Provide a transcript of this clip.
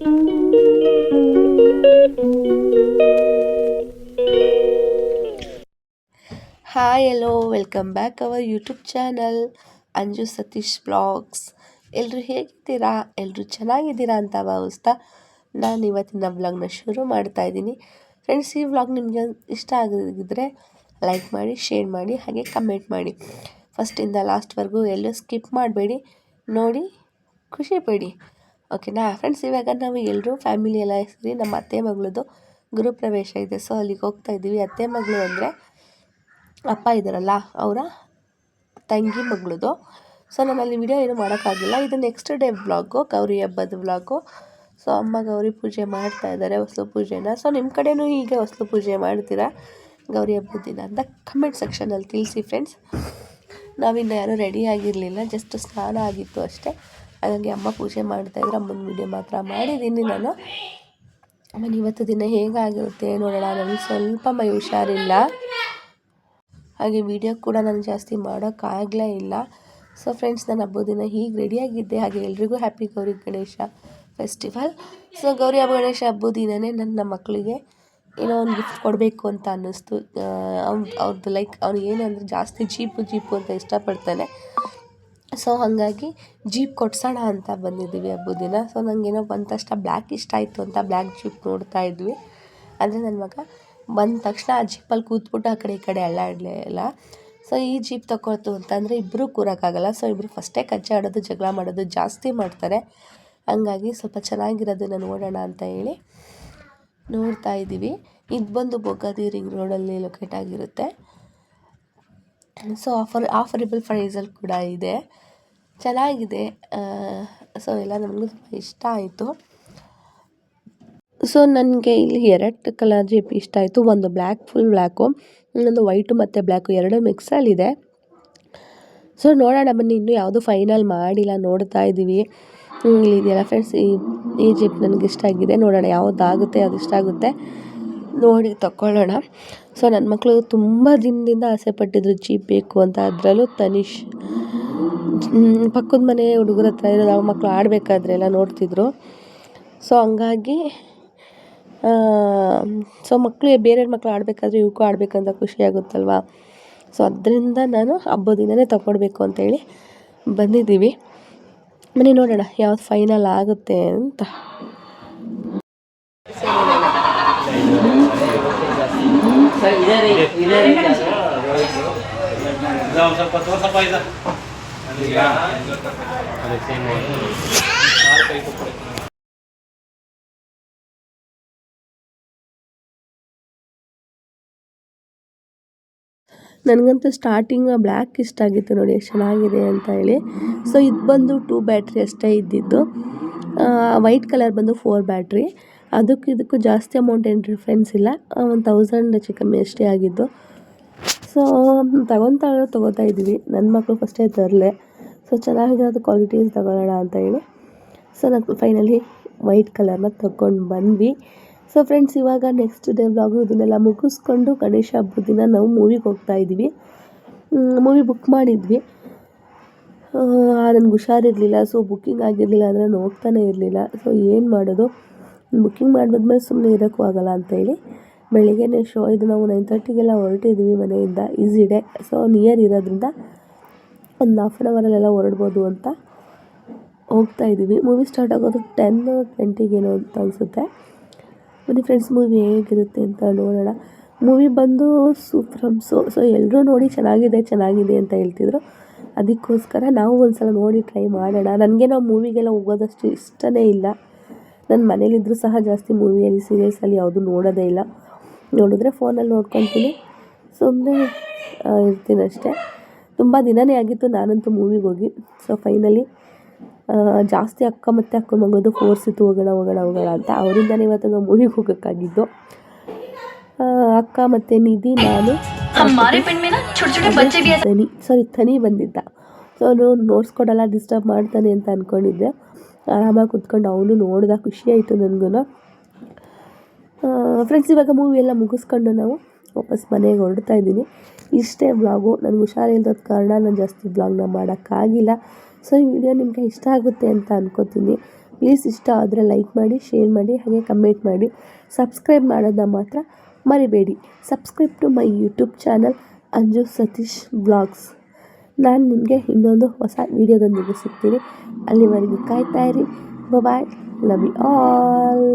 Hi yellow welcome back our YouTube channel Anju Satish blogs. ಎಲ್ಲರೂ ಹೇಗಿದ್ದೀರಾ? ಎಲ್ಲರೂ ಚೆನ್ನಾಗಿದ್ದೀರಾ ಅಂತ ಭಾವಿಸ್ತಾ ನಾನು ಇವತ್ತಿನ ವ್ಲಾಗ್ನ ಶುರು ಮಾಡ್ತಾ ಇದ್ದೀನಿ. ಫ್ರೆಂಡ್ಸ್, ಈ ವ್ಲಾಗ್ ನಿಮಗೆ ಇಷ್ಟ ಆಗಿದ್ದರೆ ಲೈಕ್ ಮಾಡಿ, ಶೇರ್ ಮಾಡಿ, ಹಾಗೆ ಕಮೆಂಟ್ ಮಾಡಿ. ಫಸ್ಟಿಂದ ಲಾಸ್ಟ್ವರೆಗೂ ಎಲ್ಲೂ ಸ್ಕಿಪ್ ಮಾಡಬೇಡಿ, ನೋಡಿ ಖುಷಿ ಪಡಿ. ಓಕೆನಾ ಫ್ರೆಂಡ್ಸ್? ಇವಾಗ ನಾವು ಎಲ್ಲರೂ ಫ್ಯಾಮಿಲಿ ಎಲ್ಲ ಸೇರಿ ನಮ್ಮ ಅತ್ತೆ ಮಗಳದು ಗೃಹಪ್ರವೇಶ ಇದೆ. ಸೊ ಅಲ್ಲಿಗೆ ಹೋಗ್ತಾ ಇದ್ದೀವಿ. ಅತ್ತೆ ಮಗಳು ಅಂದರೆ ಅಪ್ಪ ಇದ್ದಾರಲ್ಲ, ಅವರ ತಂಗಿ ಮಗಳದು. ಸೊ ನಾನಲ್ಲಿ ವಿಡಿಯೋ ಏನು ಮಾಡೋಕ್ಕಾಗಿಲ್ಲ. ಇದು ನೆಕ್ಸ್ಟ್ ಡೇ ವ್ಲಾಗು, ಗೌರಿ ಹಬ್ಬದ ವ್ಲಾಗು. ಸೊ ಅಮ್ಮ ಗೌರಿ ಪೂಜೆ ಮಾಡ್ತಾ ಇದ್ದಾರೆ, ಹೊಸಲು ಪೂಜೆನ. ಸೊ ನಿಮ್ಮ ಕಡೆಯೂ ಹೀಗೆ ಹೊಸಲು ಪೂಜೆ ಮಾಡ್ತೀರಾ ಗೌರಿ ಹಬ್ಬದ ದಿನ ಅಂತ ಕಮೆಂಟ್ ಸೆಕ್ಷನಲ್ಲಿ ತಿಳಿಸಿ ಫ್ರೆಂಡ್ಸ್. ನಾವಿನ್ನು ಯಾರೂ ರೆಡಿ ಆಗಿರಲಿಲ್ಲ, ಜಸ್ಟ್ ಸ್ನಾನ ಆಗಿತ್ತು ಅಷ್ಟೇ. ಹಾಗಾಗಿ ಅಮ್ಮ ಪೂಜೆ ಮಾಡ್ತಾಯಿದ್ರು. ಅಮ್ಮನ ವಿಡಿಯೋ ಮಾತ್ರ ಮಾಡಿದ್ದೀನಿ ನಾನು. ಆಮೇಲೆ ಇವತ್ತು ದಿನ ಹೇಗಾಗಿರುತ್ತೆ ನೋಡೋಣ. ನನಗೆ ಸ್ವಲ್ಪ ಮೈ ಹುಷಾರಿಲ್ಲ, ಹಾಗೆ ವಿಡಿಯೋ ಕೂಡ ನಾನು ಜಾಸ್ತಿ ಮಾಡೋಕ್ಕಾಗಲೇ ಇಲ್ಲ. ಸೊ ಫ್ರೆಂಡ್ಸ್, ನಾನು ಹಬ್ಬದ ದಿನ ಹೀಗೆ ರೆಡಿಯಾಗಿದ್ದೆ. ಹಾಗೆ ಎಲ್ರಿಗೂ happy Gauri Ganesha festival. So Gauri ಹಬ್ಬ ಗಣೇಶ ಹಬ್ಬದ ದಿನವೇ ನನ್ನ ಮಕ್ಕಳಿಗೆ ಏನೋ ಒಂದು ಗಿಫ್ಟ್ ಕೊಡಬೇಕು ಅಂತ ಅನ್ನಿಸ್ತು. ಅವ್ರದ್ದು ಲೈಕ್ ಅವ್ನು ಏನಂದರೆ ಜಾಸ್ತಿ ಜೀಪು ಅಂತ ಇಷ್ಟಪಡ್ತಾನೆ. ಸೊ ಹಾಗಾಗಿ ಜೀಪ್ ಕೊಡ್ಸೋಣ ಅಂತ ಬಂದಿದ್ದೀವಿ ಹಬ್ಬದ ದಿನ. ಸೊ ನನಗೇನೋ ಬಂದ ತಕ್ಷಣ ಬ್ಲ್ಯಾಕ್ ಇಷ್ಟ ಆಯಿತು ಅಂತ ಬ್ಲ್ಯಾಕ್ ಜೀಪ್ ನೋಡ್ತಾ ಇದ್ವಿ. ಅಂದರೆ ನನ್ನ ಮಗ ಬಂದ ತಕ್ಷಣ ಆ ಜೀಪಲ್ಲಿ ಕೂತ್ಬಿಟ್ಟು ಆ ಕಡೆ ಈ ಕಡೆ ಅಲ್ಲಾಡಲೇ ಇಲ್ಲ. ಸೊ ಈ ಜೀಪ್ ತಗೊಳ್ತು ಅಂತಂದರೆ ಇಬ್ಬರೂ ಕೂರೋಕ್ಕಾಗಲ್ಲ. ಸೊ ಇಬ್ಬರು ಫಸ್ಟೇ ಕಜ್ಜೆ ಆಡೋದು, ಜಗಳ ಮಾಡೋದು ಜಾಸ್ತಿ ಮಾಡ್ತಾರೆ. ಹಂಗಾಗಿ ಸ್ವಲ್ಪ ಚೆನ್ನಾಗಿರೋದನ್ನು ನೋಡೋಣ ಅಂತ ಹೇಳಿ ನೋಡ್ತಾ ಇದ್ದೀವಿ. ಇದು ಬಂದು ಬೊಗ್ಗಾದಿ ರಿಂಗ್ ರೋಡಲ್ಲಿ ಲೊಕೇಟ್ ಆಗಿರುತ್ತೆ. ಸೊ ಆಫರೇಬಲ್ ಪ್ರೈಸಲ್ಲಿ ಕೂಡ ಇದೆ, ಚೆನ್ನಾಗಿದೆ. ಸೊ ಎಲ್ಲ ನಮಗೂ ತುಂಬ ಇಷ್ಟ ಆಯಿತು. ಸೊ ನನಗೆ ಇಲ್ಲಿ 2 ಕಲರ್ ಜೀಪ್ ಇಷ್ಟ ಆಯಿತು. ಒಂದು ಬ್ಲ್ಯಾಕ್, ಫುಲ್ ಬ್ಲ್ಯಾಕು, ಇನ್ನೊಂದು ವೈಟು ಮತ್ತು ಬ್ಲ್ಯಾಕು, ಎರಡೂ ಮಿಕ್ಸಲ್ಲಿದೆ. ಸೊ ನೋಡೋಣ ಬನ್ನಿ, ಇನ್ನೂ ಯಾವುದು ಫೈನಲ್ ಮಾಡಿಲ್ಲ, ನೋಡ್ತಾ ಇದ್ದೀವಿ. ಇಲ್ಲಿದೆಯಲ್ಲ ಫ್ರೆಂಡ್ಸ್, ಈ ಜೀಪ್ ನನಗೆ ಇಷ್ಟ ಆಗಿದೆ. ನೋಡೋಣ ಯಾವುದಾಗುತ್ತೆ, ಅದು ಇಷ್ಟ ಆಗುತ್ತೆ ನೋಡಿ ತಗೊಳ್ಳೋಣ. ಸೊ ನನ್ನ ಮಕ್ಕಳು ತುಂಬ ದಿನದಿಂದ ಆಸೆ ಪಟ್ಟಿದ್ರು ಜೀಪ್ ಬೇಕು ಅಂತ. ಅದರಲ್ಲೂ ತನಿಷ್ ಪಕ್ಕದ ಮನೆ ಹುಡುಗರ ಹತ್ರ ಇರೋದು, ಅವ್ರ ಮಕ್ಕಳು ಆಡಬೇಕಾದ್ರೆ ಎಲ್ಲ ನೋಡ್ತಿದ್ರು. ಸೊ ಹಂಗಾಗಿ ಸೊ ಮಕ್ಕಳು ಬೇರೆಯವ್ರ ಮಕ್ಕಳು ಆಡಬೇಕಾದ್ರೆ ಇವಕ್ಕೂ ಆಡಬೇಕಂತ ಖುಷಿಯಾಗುತ್ತಲ್ವ. ಸೊ ಅದರಿಂದ ನಾನು ಹಬ್ಬದ ದಿನವೇ ತಗೊಳ್ಬೇಕು ಅಂತೇಳಿ ಬಂದಿದ್ದೀವಿ. ಬನ್ನಿ ನೋಡೋಣ ಯಾವ್ದು ಫೈನಲ್ ಆಗುತ್ತೆ ಅಂತ. ನನಗಂತೂ ಸ್ಟಾರ್ಟಿಂಗ್ ಬ್ಲ್ಯಾಕ್ ಇಷ್ಟ ಆಗಿತ್ತು, ನೋಡಿ ಎಷ್ಟು ಚೆನ್ನಾಗಿದೆ ಅಂತ ಹೇಳಿ. ಸೊ ಇದು ಬಂದು 2 ಬ್ಯಾಟ್ರಿ ಅಷ್ಟೇ ಇದ್ದಿದ್ದು. ವೈಟ್ ಕಲರ್ ಬಂದು 4 ಬ್ಯಾಟ್ರಿ. ಇದಕ್ಕೂ ಜಾಸ್ತಿ ಅಮೌಂಟ್ ಏನು ಡಿಫ್ರೆನ್ಸ್ ಇಲ್ಲ, 1000 ಹೆಚ್ಚು ಕಮ್ಮಿ ಅಷ್ಟೇ ಆಗಿದ್ದು. ಸೊ ತೊಗೋತಾ ಇದ್ದೀವಿ. ನನ್ನ ಮಕ್ಕಳು ಫಸ್ಟೇ ತರಲೆ, ಸೊ ಚೆನ್ನಾಗಿರೋದು ಕ್ವಾಲಿಟೀಸ್ ತಗೊಳ್ಳೋಣ ಅಂತ ಹೇಳಿ. ಸೊ ನಾನು ಫೈನಲಿ ವೈಟ್ ಕಲರ್ನ ತಗೊಂಡು ಬಂದ್ವಿ. ಸೊ ಫ್ರೆಂಡ್ಸ್, ಇವಾಗ ನೆಕ್ಸ್ಟ್ ಡೇ ವ್ಲಾಗು ಇದನ್ನೆಲ್ಲ ಮುಗಿಸ್ಕೊಂಡು ಗಣೇಶ ಹಬ್ಬದ ದಿನ ನಾವು ಮೂವಿಗೆ ಹೋಗ್ತಾ ಇದ್ದೀವಿ. ಮೂವಿ ಬುಕ್ ಮಾಡಿದ್ವಿ. ನನಗೆ ಹುಷಾರಿರಲಿಲ್ಲ, ಸೊ ಬುಕ್ಕಿಂಗ್ ಆಗಿರಲಿಲ್ಲ ಅಂದರೆ ನಾನು ಹೋಗ್ತಾನೆ ಇರಲಿಲ್ಲ. ಸೊ ಏನು ಮಾಡೋದು, ಬುಕ್ಕಿಂಗ್ ಮಾಡಿದ್ಮೇಲೆ ಸುಮ್ಮನೆ ಇರೋಕ್ಕೂ ಆಗೋಲ್ಲ ಅಂತೇಳಿ ಬೆಳಿಗ್ಗೆನೇ ಶೋ ಇದು. ನಾವು 9:30ಗೆಲ್ಲ ಹೊರಟಿದ್ವಿ ಮನೆಯಿಂದ, ಈಸಿ ಡೇ. ಸೊ ನಿಯರ್ ಇರೋದ್ರಿಂದ ಒಂದು 1/2 ಅವರಲ್ಲೆಲ್ಲ ಹೊರಡ್ಬೋದು ಅಂತ ಹೋಗ್ತಾ ಇದ್ದೀವಿ. ಮೂವಿ ಸ್ಟಾರ್ಟ್ ಆಗೋದು 10:20ಗೇನೋ ಅಂತ ಅನಿಸುತ್ತೆ. ಬನ್ನಿ ಫ್ರೆಂಡ್ಸ್, ಮೂವಿ ಹೇಗಿರುತ್ತೆ ಅಂತ ನೋಡೋಣ. ಮೂವಿ ಬಂದು ಸೊ ಎಲ್ಲರೂ ನೋಡಿ ಚೆನ್ನಾಗಿದೆ ಅಂತ ಹೇಳ್ತಿದ್ರು. ಅದಕ್ಕೋಸ್ಕರ ನಾವು ಒಂದು ಸಲ ನೋಡಿ ಟ್ರೈ ಮಾಡೋಣ. ನನಗೆ ನಾವು ಮೂವಿಗೆಲ್ಲ ಹೋಗೋದಷ್ಟು ಇಷ್ಟನೇ ಇಲ್ಲ. ನನ್ನ ಮನೇಲಿದ್ದರೂ ಸಹ ಜಾಸ್ತಿ ಮೂವಿಯಲ್ಲಿ ಸೀರಿಯಲ್ಸಲ್ಲಿ ಯಾವುದೂ ನೋಡೋದೇ ಇಲ್ಲ. ನೋಡಿದ್ರೆ ಫೋನಲ್ಲಿ ನೋಡ್ಕೊತೀನಿ, ಸುಮ್ಮನೆ ಇರ್ತೀನಿ ಅಷ್ಟೇ. ತುಂಬ ದಿನವೇ ಆಗಿತ್ತು ನಾನಂತೂ ಮೂವಿಗೆ ಹೋಗಿ. ಸೊ ಫೈನಲಿ ಜಾಸ್ತಿ ಅಕ್ಕ ಮತ್ತು ಅಕ್ಕನ ಮಗಳದು ಫೋರ್ಸ್ ಇತ್ತು, ಹೋಗೋಣ ಅಂತ. ಅವರಿಂದನೇ ಇವತ್ತು ನಾವು ಮೂವಿಗೆ ಹೋಗೋಕ್ಕಾಗಿದ್ದು. ಅಕ್ಕ ಮತ್ತು ನಿಧಿ, ನಾನು, ತನಿ ಬಂದಿದ್ದ. ಸೊ ಅವನು ನೋಟ್ಸ್ ಕೊಡಲ್ಲ, ಡಿಸ್ಟರ್ಬ್ ಮಾಡ್ತಾನೆ ಅಂತ ಅಂದ್ಕೊಂಡಿದ್ದೆ. ಆರಾಮಾಗಿ ಕುತ್ಕೊಂಡು ಅವನು ನೋಡ್ದೆ, ಖುಷಿ ಆಯಿತು ನನಗೂ. ಫ್ರೆಂಡ್ಸ್, ಇವಾಗ ಮೂವಿ ಎಲ್ಲ ಮುಗಿಸ್ಕೊಂಡು ನಾವು ವಾಪಸ್ ಮನೆಗೆ ಹೊರಡ್ತಾ ಇದ್ದೀನಿ. ಇಷ್ಟೇ ವ್ಲಾಗು. ನನಗೆ ಹುಷಾರಿಲ್ಲದ ಕಾರಣ ನಾನು ಜಾಸ್ತಿ ವ್ಲಾಗ್ನ ಮಾಡೋಕ್ಕಾಗಿಲ್ಲ. ಸೊ ಈ ವಿಡಿಯೋ ನಿಮಗೆ ಇಷ್ಟ ಆಗುತ್ತೆ ಅಂತ ಅಂದ್ಕೋತೀನಿ. ಪ್ಲೀಸ್ ಇಷ್ಟ ಆದರೆ ಲೈಕ್ ಮಾಡಿ, ಶೇರ್ ಮಾಡಿ, ಹಾಗೆ ಕಮೆಂಟ್ ಮಾಡಿ. ಸಬ್ಸ್ಕ್ರೈಬ್ ಮಾಡೋದನ್ನ ಮಾತ್ರ ಮರಿಬೇಡಿ. Subscribe to my YouTube channel Anju Satish blogs. ನಾನು ನಿಮಗೆ ಇನ್ನೊಂದು ಹೊಸ ವಿಡಿಯೋದೊಂದಿಗೆ ಸಿಗ್ತೀನಿ. ಅಲ್ಲಿವರೆಗೂ ಕಾಯ್ತಾ ಇರಿ. Bye, love you all.